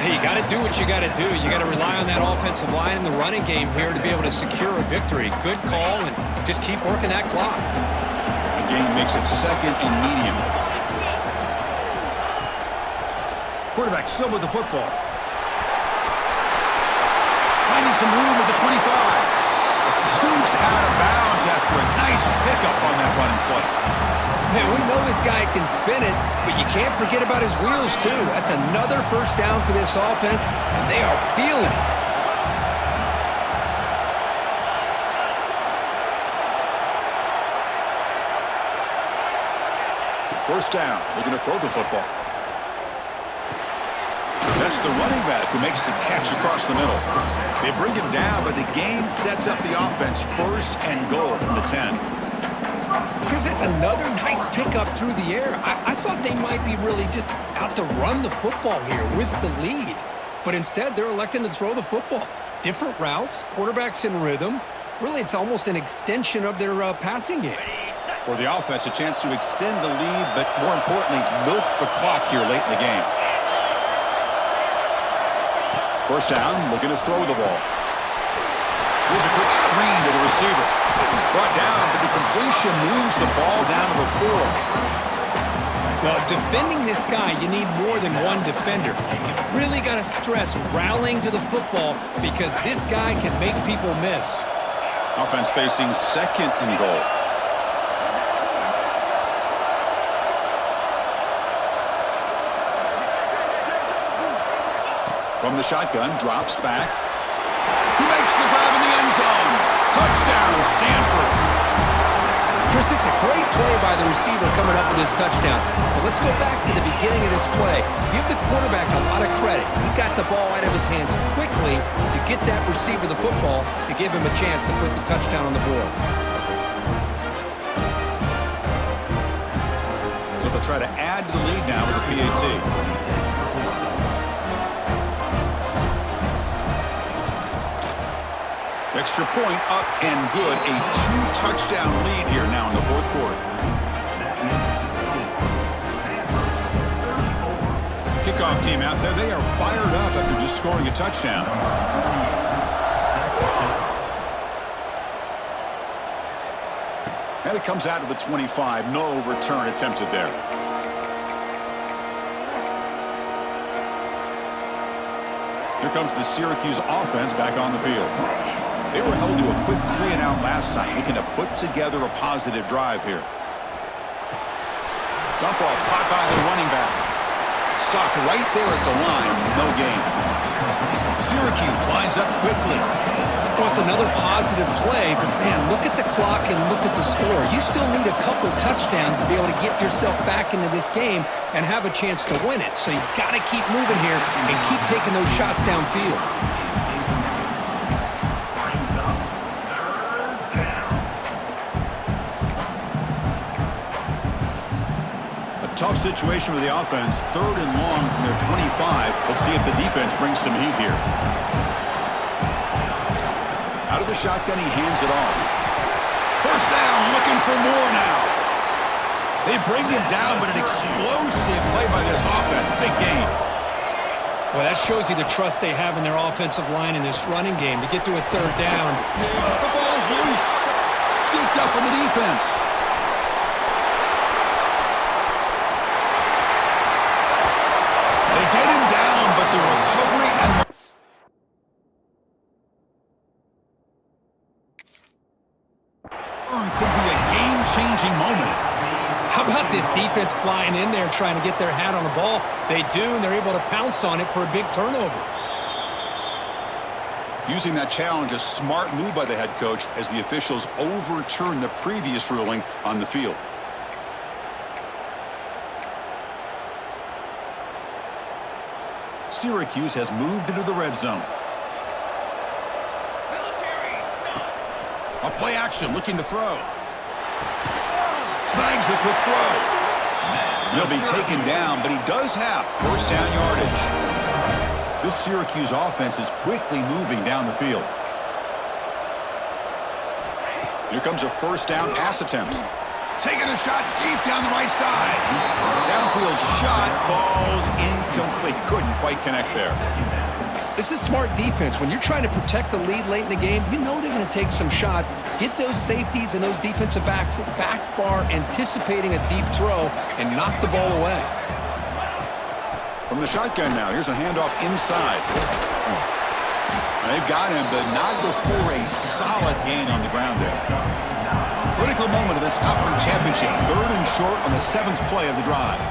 Hey, you got to do what you got to do. You got to rely on that offensive line in the running game here to be able to secure a victory. Good call, and just keep working that clock. The game makes it 2nd and medium. Quarterback still with the football. Finding some room at the 25. Scoots out of bounds after a nice pickup on that running play. Man, we know this guy can spin it, but you can't forget about his wheels, too. That's another first down for this offense, and they are feeling it. First down. Looking to throw the football. That's the running back who makes the catch across the middle. They bring him down, but the game sets up the offense 1st and goal from the 10. Chris, that's another nice pickup through the air. I thought they might be really just out to run the football here with the lead. But instead, they're electing to throw the football. Different routes, quarterbacks in rhythm. Really, it's almost an extension of their passing game. For the offense, a chance to extend the lead, but more importantly, milk the clock here late in the game. First down, looking to throw the ball. Here's a quick screen to the receiver. Brought down, but the completion moves the ball down to the 4. Well, defending this guy, you need more than one defender. You really got to stress rallying to the football because this guy can make people miss. Offense facing 2nd and goal. From the shotgun, drops back. He makes the grab in the end zone. Touchdown, Stanford. Chris, this is a great play by the receiver coming up with this touchdown. But let's go back to the beginning of this play. Give the quarterback a lot of credit. He got the ball out of his hands quickly to get that receiver the football to give him a chance to put the touchdown on the board. So they'll try to add to the lead now with the PAT. Extra point up and good. A 2-touchdown lead here now in the 4th quarter. Kickoff team out there. They are fired up after just scoring a touchdown. And it comes out of the 25. No return attempted there. Here comes the Syracuse offense back on the field. They were held to a quick 3-and-out last time, looking to put together a positive drive here. Dump off, caught by the running back. Stopped right there at the line, no gain. Syracuse lines up quickly. Well, it's another positive play, but man, look at the clock and look at the score. You still need a couple touchdowns to be able to get yourself back into this game and have a chance to win it. So you got to keep moving here and keep taking those shots downfield. Tough situation with the offense. 3rd and long from their 25. Let's see if the defense brings some heat here. Out of the shotgun, he hands it off. First down, looking for more now. They bring him down, but an explosive play by this offense. Big gain. Well, that shows you the trust they have in their offensive line in this running game to get to a 3rd down. The ball is loose. Scooped up in the defense. Get him down, but the recovery and the... could be a game-changing moment. How about this defense flying in there trying to get their hat on the ball? They do, and they're able to pounce on it for a big turnover. Using that challenge, a smart move by the head coach as the officials overturn the previous ruling on the field. Syracuse has moved into the red zone. A play action, looking to throw. Snags the quick throw. He'll be taken down, but he does have first down yardage. This Syracuse offense is quickly moving down the field. Here comes a first down pass attempt. Taking a shot deep down the right side. Downfield shot falls incomplete. Couldn't quite connect there. This is smart defense. When you're trying to protect the lead late in the game, you know they're going to take some shots, get those safeties and those defensive backs back far, anticipating a deep throw, and knock the ball away. From the shotgun now, here's a handoff inside. They've got him, but not before a solid gain on the ground there. Critical moment of this conference championship. 3rd and short on the 7th play of the drive.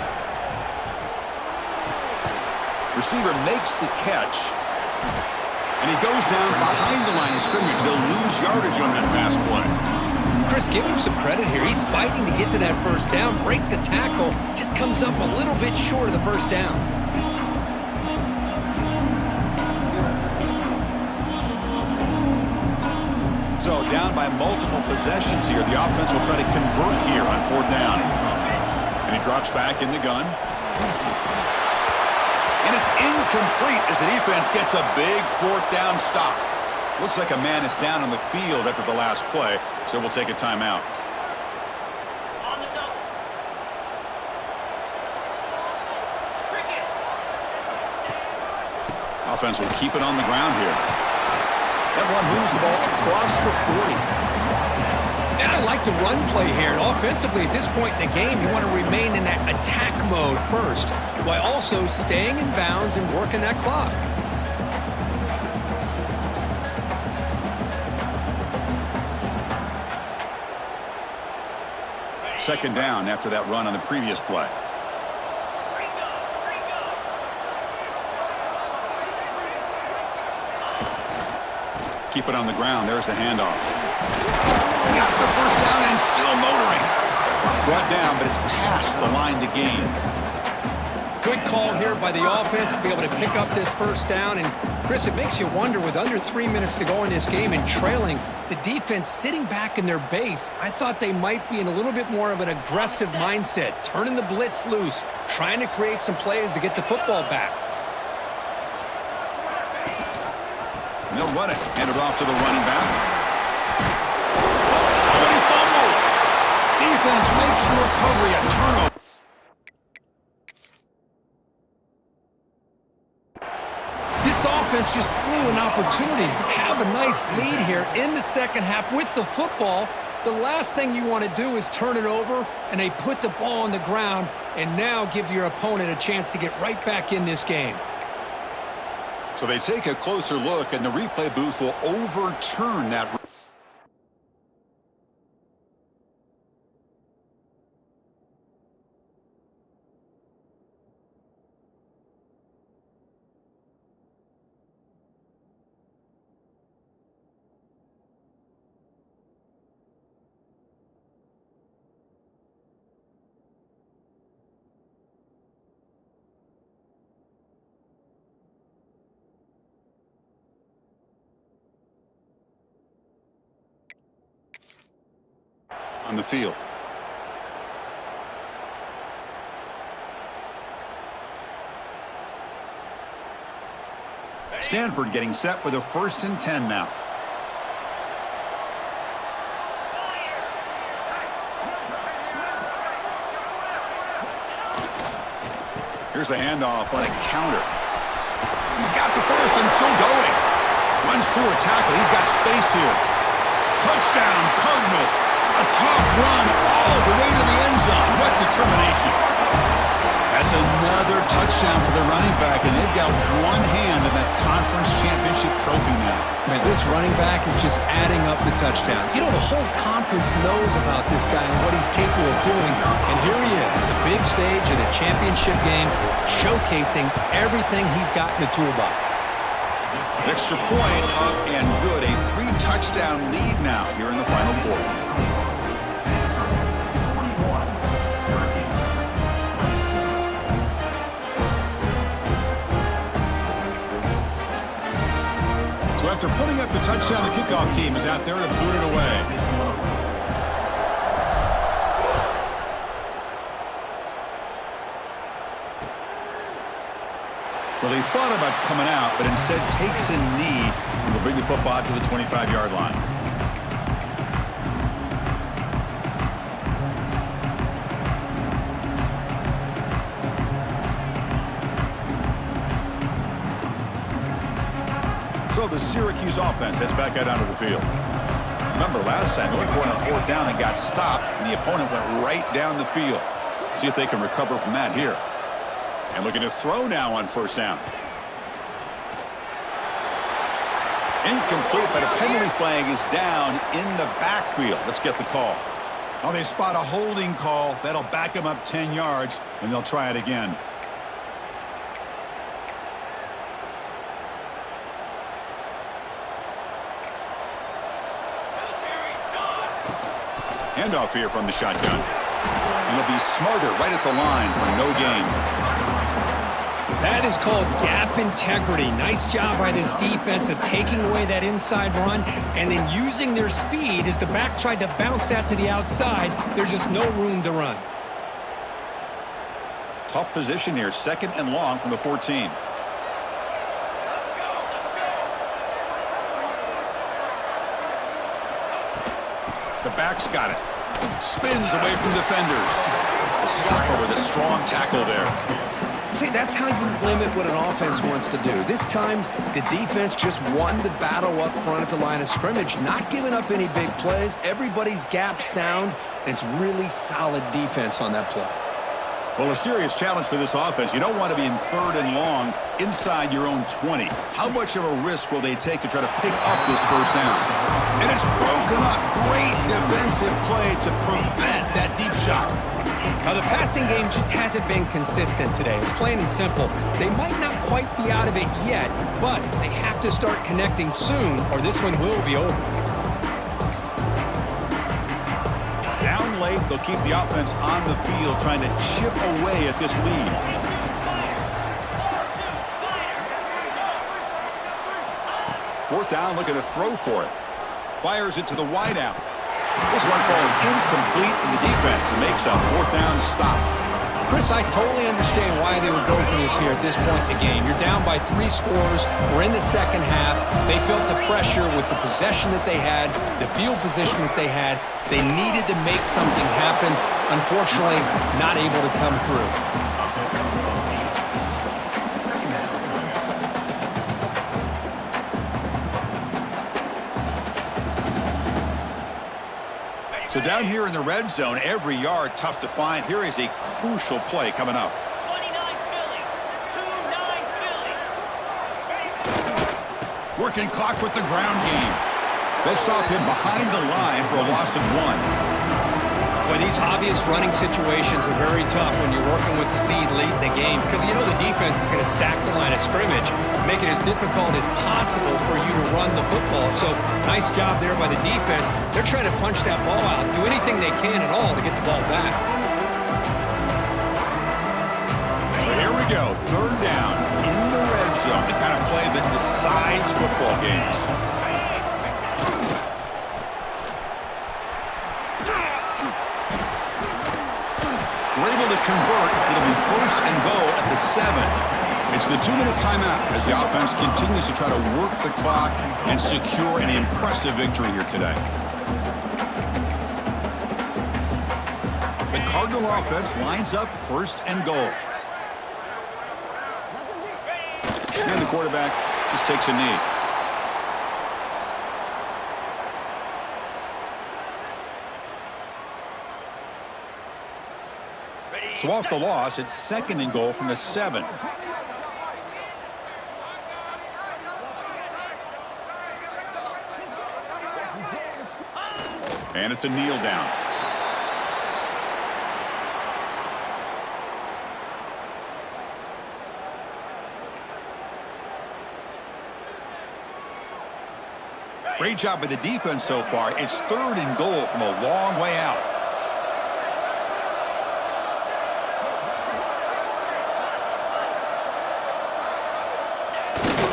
Receiver makes the catch. And he goes down behind the line of scrimmage. They'll lose yardage on that pass play. Chris, give him some credit here. He's fighting to get to that first down, breaks the tackle, just comes up a little bit short of the first down. So down by multiple possessions here. The offense will try to convert here on 4th down. And he drops back in the gun. And it's incomplete as the defense gets a big 4th down stop. Looks like a man is down on the field after the last play, so we'll take a timeout. Offense will keep it on the ground here. That one moves the ball across the 40. And I like the run play here. And offensively, at this point in the game, you want to remain in that attack mode first, while also staying in bounds and working that clock. Second down after that run on the previous play. Keep it on the ground. There's the handoff. Got the first down and still motoring. Brought down, but it's past the line to gain. Good call here by the offense to be able to pick up this first down. And, Chris, it makes you wonder, with under 3 minutes to go in this game and trailing, the defense sitting back in their base, I thought they might be in a little bit more of an aggressive mindset, turning the blitz loose, trying to create some plays to get the football back. They'll run it. Hand it off to the running back. And he fumbles. Defense makes the recovery a turnover. This offense just blew an opportunity. Have a nice lead here in the second half with the football. The last thing you want to do is turn it over, and they put the ball on the ground and now give your opponent a chance to get right back in this game. So they take a closer look, and the replay booth will overturn that. On the field. Stanford getting set with a 1st and 10 now. Here's the handoff on a counter. He's got the first and still going. Runs through a tackle. He's got space here. Touchdown, Cardinal. A tough run all the way to the end zone. What determination. That's another touchdown for the running back, and they've got one hand in that conference championship trophy now. Man, this running back is just adding up the touchdowns. You know, the whole conference knows about this guy and what he's capable of doing. And here he is, the big stage in a championship game, showcasing everything he's got in the toolbox. Extra point up and good. A 3-touchdown lead now here in the final quarter. After putting up the touchdown, the kickoff team is out there to boot it away. Well, he thought about coming out, but instead takes a knee and will bring the football to the 25-yard line. So the Syracuse offense heads back out onto the field. Remember, last time they went for it on fourth down and got stopped, and the opponent went right down the field. See if they can recover from that here. And looking to throw now on first down. Incomplete, but a penalty flag is down in the backfield. Let's get the call. Oh, they spot a holding call. That'll back them up 10 yards, and they'll try it again. Handoff here from the shotgun. And he'll be smarter right at the line for no gain. That is called gap integrity. Nice job by this defense of taking away that inside run and then using their speed as the back tried to bounce that to the outside. There's just no room to run. Tough position here, 2nd and long from the 14. The back's got it. Spins away from defenders. The stopper with a strong tackle there. See, that's how you limit what an offense wants to do. This time, the defense just won the battle up front at the line of scrimmage, not giving up any big plays. Everybody's gap sound, and it's really solid defense on that play. Well, a serious challenge for this offense. You don't want to be in 3rd and long inside your own 20. How much of a risk will they take to try to pick up this first down? And it's broken up. Great defensive play to prevent that deep shot. Now, the passing game just hasn't been consistent today. It's plain and simple. They might not quite be out of it yet, but they have to start connecting soon or this one will be over. Down late, they'll keep the offense on the field trying to chip away at this lead. Fourth down, looking to throw for it. Fires it to the wideout. This one falls incomplete, and the defense makes a fourth down stop. Chris, I totally understand why they would go for this here at this point in the game. You're down by 3 scores. We're in the second half. They felt the pressure with the possession that they had, the field position that they had. They needed to make something happen. Unfortunately, not able to come through. So down here in the red zone, every yard tough to find. Here is a crucial play coming up. 29 Philly. 2-9 Philly. Working clock with the ground game. They'll stop him behind the line for a loss of 1. Boy, these obvious running situations are very tough when you're working with the lead late in the game because you know the defense is going to stack the line of scrimmage, make it as difficult as possible for you to run the football. So nice job there by the defense. They're trying to punch that ball out, do anything they can at all to get the ball back. So here we go, 3rd down in the red zone, the kind of play that decides football games. We're able to convert. It'll be 1st and goal at the 7. It's the 2-minute timeout as the offense continues to try to work the clock and secure an impressive victory here today. The Cardinal offense lines up 1st and goal. And the quarterback just takes a knee. So off the loss, it's 2nd and goal from the 7. And it's a kneel down. Great job by the defense so far. It's 3rd and goal from a long way out.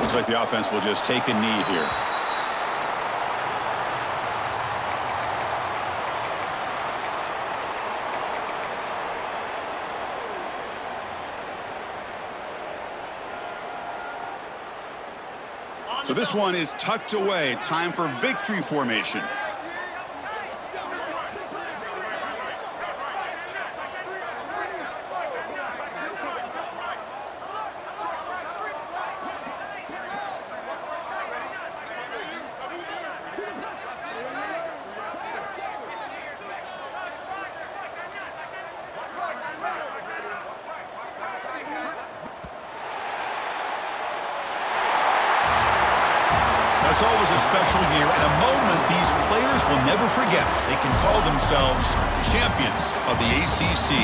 Looks like the offense will just take a knee here. So this one is tucked away. Time for victory formation. It's always a special year and a moment these players will never forget. They can call themselves champions of the ACC.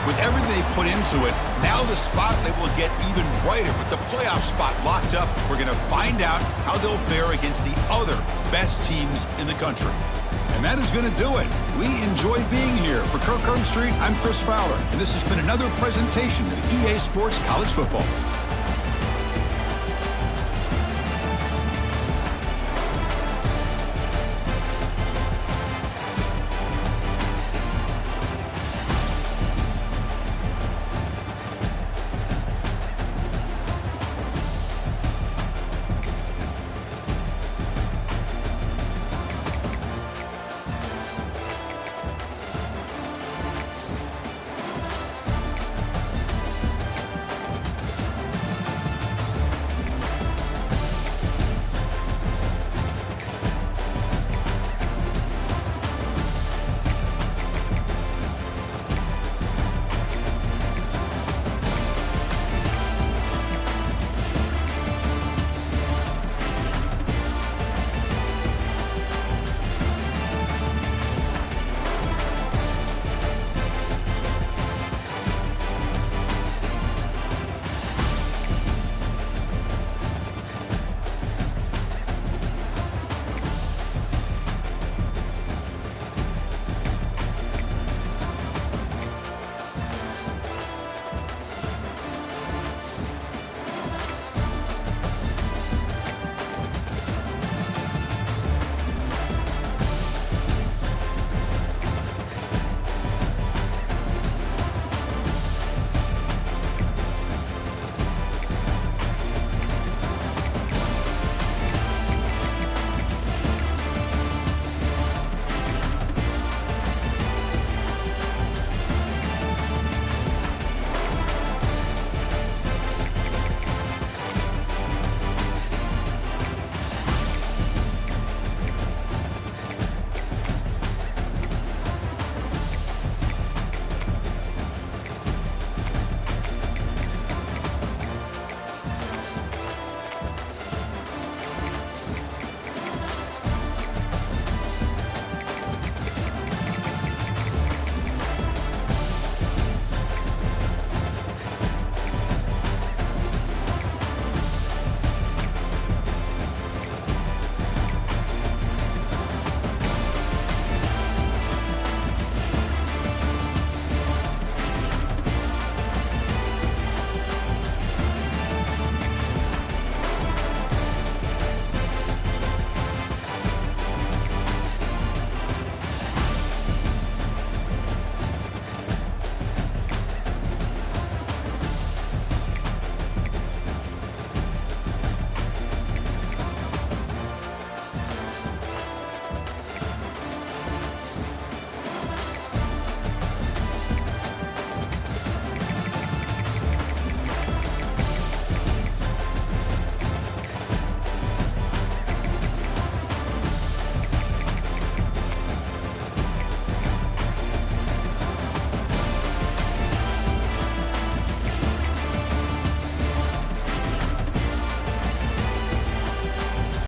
With everything they put into it, now the spotlight will get even brighter. With the playoff spot locked up, we're going to find out how they'll fare against the other best teams in the country. And that is going to do it. We enjoyed being here. For Kirk Street, I'm Chris Fowler, and this has been another presentation of EA Sports College Football.